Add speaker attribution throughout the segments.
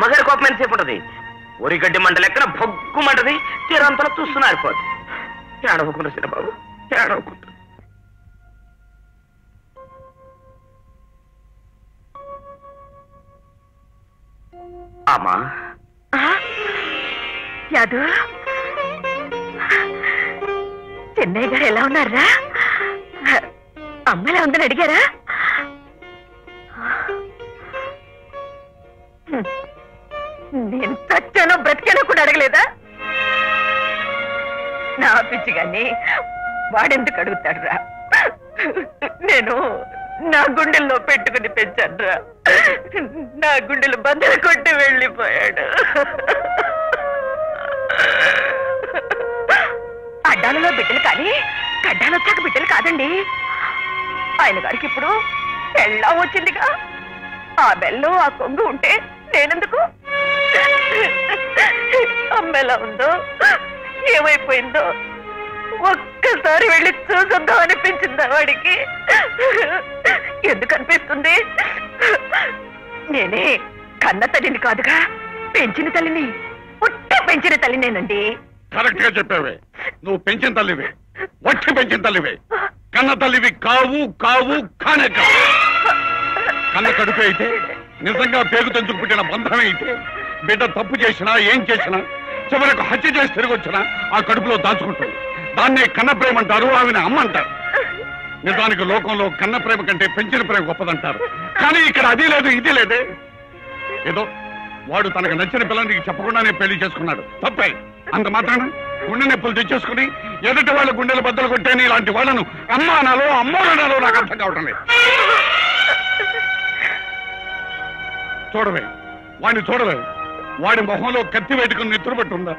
Speaker 1: అమ్మగారి కోపం ఎంతసేపు ఉంటది? ఒరిగడ్డి మంట లెక్కన భగ్గుమంటది, తీరంతలో చూస్తున్నారిపోదు. ఏడవకుండా చిన్నబాబు, ఏడవకుండా. అమ్మా
Speaker 2: యాదు, చెన్నయ్య గారు ఎలా ఉన్నారా? అమ్మ ఎలా ఉందని అడిగారా? నేను చచ్చానో బ్రతికానో కూడా అడగలేదా? నా పిచ్చి గాని వాడెందుకు అడుగుతాడు రా? నేను నా గుండెల్లో పెట్టుకుని పెంచాను రా. నా గుండెలు బద్దలు కొట్టి వెళ్ళిపోయాడు. అడ్డాలలో బిడ్డలు కానీ గడ్డాలు వచ్చాక బిడ్డలు కాదండి. ఆయన గారికి ఇప్పుడు బెల్లం వచ్చిందిగా. ఆ బెల్లం ఆ కొంగు ఉంటే నేనెందుకు? అమ్మ ఎలా ఉందో, ఏమైపోయిందో ఒక్కసారి వెళ్ళి చూసొద్దాం అనిపించిందా వాడికి? ఎందుకు అనిపిస్తుంది? నేనే కన్న తల్లిని కాదుగా, పెంచిన తల్లిని, పుట్టి పెంచిన తల్లినేనండి.
Speaker 3: కరెక్ట్ గా చెప్పావే. నువ్వు పెంచిన తల్లివే, వచ్చి పెంచిన తల్లివే. కన్న తల్లివి కావు, కావు, కానే కావు. కన్న కడుపు అయితే, నిజంగా పేగు తెంచుకు పుట్టిన బంధమే అయితే, బిడ్డ తప్పు చేసినా ఏం చేసినా చివరకు హత్య చేసి తిరిగి వచ్చినా ఆ కడుపులో దాచుకుంటుంది. దాన్నే కన్న ప్రేమ అంటారు, ఆమెను అమ్మ అంటారు. నిజానికి లోకంలో కన్న ప్రేమ కంటే పెంచిన ప్రేమ గొప్పదంటారు. కానీ ఇక్కడ అది లేదు, ఇది లేదే. ఏదో వాడు తనకు నచ్చిన పిల్లనికి చెప్పకుండానే పెళ్లి చేసుకున్నాడు, తప్పే. అంత మాత్రాన గుండె నొప్పులు తెచ్చేసుకుని ఎదుటి వాళ్ళ గుండెలు బద్దలు కొట్టేని ఇలాంటి వాళ్ళను అమ్మ అనాలో అమ్మోనాలో నాకు అర్థం కావటం లేదు. చూడవే, వాడిని చూడవే. వాడి మొహంలో కత్తి పెట్టుకుని నిద్రపట్టుందా?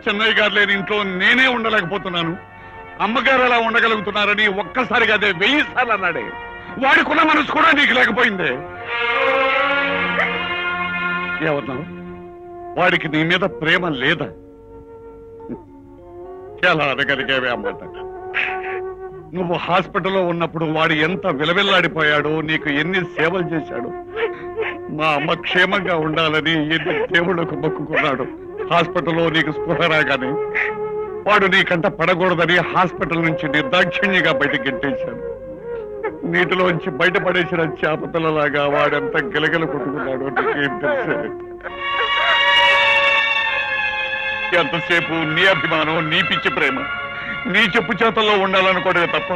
Speaker 3: చెన్నయ్య గారు లేని ఇంట్లో నేనే ఉండలేకపోతున్నాను, అమ్మగారు ఎలా ఉండగలుగుతున్నారని ఒక్కసారిగా అదే 1000 సార్లు అన్నాడే. వాడికున్న మనసు కూడా నీకు లేకపోయిందే. ఏమన్నావు? వాడికి నీ మీద ప్రేమ లేదా? ఎలా అనగలిగేవే అన్నమాట. నువ్వు హాస్పిటల్లో ఉన్నప్పుడు వాడు ఎంత విలవిల్లాడిపోయాడో, నీకు ఎన్ని సేవలు చేశాడు. మా అమ్మ క్షేమంగా ఉండాలని ఎన్ని దేవుళ్ళకు మొక్కుకున్నాడు. హాస్పిటల్లో నీకు స్పృహ రాగానే వాడు నీకంట పడకూడదని హాస్పిటల్ నుంచి నిర్దాక్షిణ్యంగా బయటకు గెంటేశాడు. నీటిలోంచి బయటపడేసిన చేపపిల్లలాగా వాడెంత గిలగిల కొట్టుకున్నాడు నీకేం తెలుసే. ఎంతసేపు నీ అభిమానం, నీ పిచ్చి ప్రేమ, నీ చెప్పు చేతల్లో ఉండాలనుకోవడమే తప్ప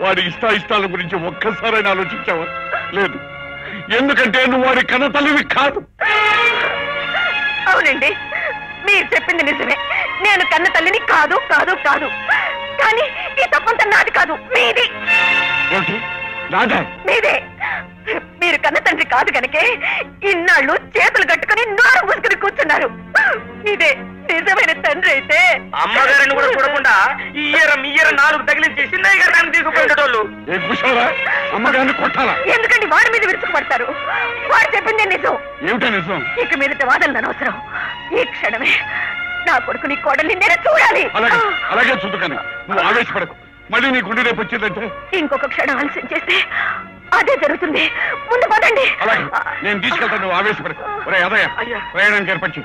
Speaker 3: వాడి ఇష్టాయిష్టాల గురించి ఒక్కసారైనా ఆలోచించావా? లేదు. ఎందుకంటే నువ్వు వాడి కన్న తల్లివి కాదు.
Speaker 2: అవునండి, మీరు చెప్పింది నిజమే. నేను కన్న తల్లిని కాదు కాదు కాదు. కానీ ఈ తప్పంతా నాది కాదు, మీది. మీదే. మీరు కన్న తండ్రి కాదు కనుకే ఇన్నాళ్ళు చేతులు కట్టుకుని నోరు మూసుకుని కూర్చున్నారు. ఇదే నిజమైన తండ్రి అయితే
Speaker 1: అమ్మగారిని కూడా చూడకుండా ఇయ్యర 4 తగిలించి చిన్నయ్య గారు దాన్ని తీసుకుపోయేటోళ్ళు.
Speaker 3: అమ్మగారిని కొట్టాలా?
Speaker 2: ఎందుకంటే వాడి మీద విరుచుకుపడతారు. వాడు చెప్పిందే నిజం.
Speaker 3: ఏమిటా నిజం?
Speaker 2: ఇక మీదట వాదనలు అనవసరం. ఈ క్షణమే నా కొడుకుని కోడల్ని నేను చూడాలి.
Speaker 3: అలాగే చూద్దుకని నువ్వు ఆవేశపడకు. మళ్ళీ నీ గుండె రేపు వచ్చిందంటే
Speaker 2: ఇంకొక క్షణం ఆలస్యం చేస్తే అదే జరుగుతుంది. ముందు పదండి.
Speaker 3: అలాగే నేను తీసుకెళ్తాను, నువ్వు ఆవేశపడకు. అదయ్య ప్రయాణానికి ఏర్పరిచి.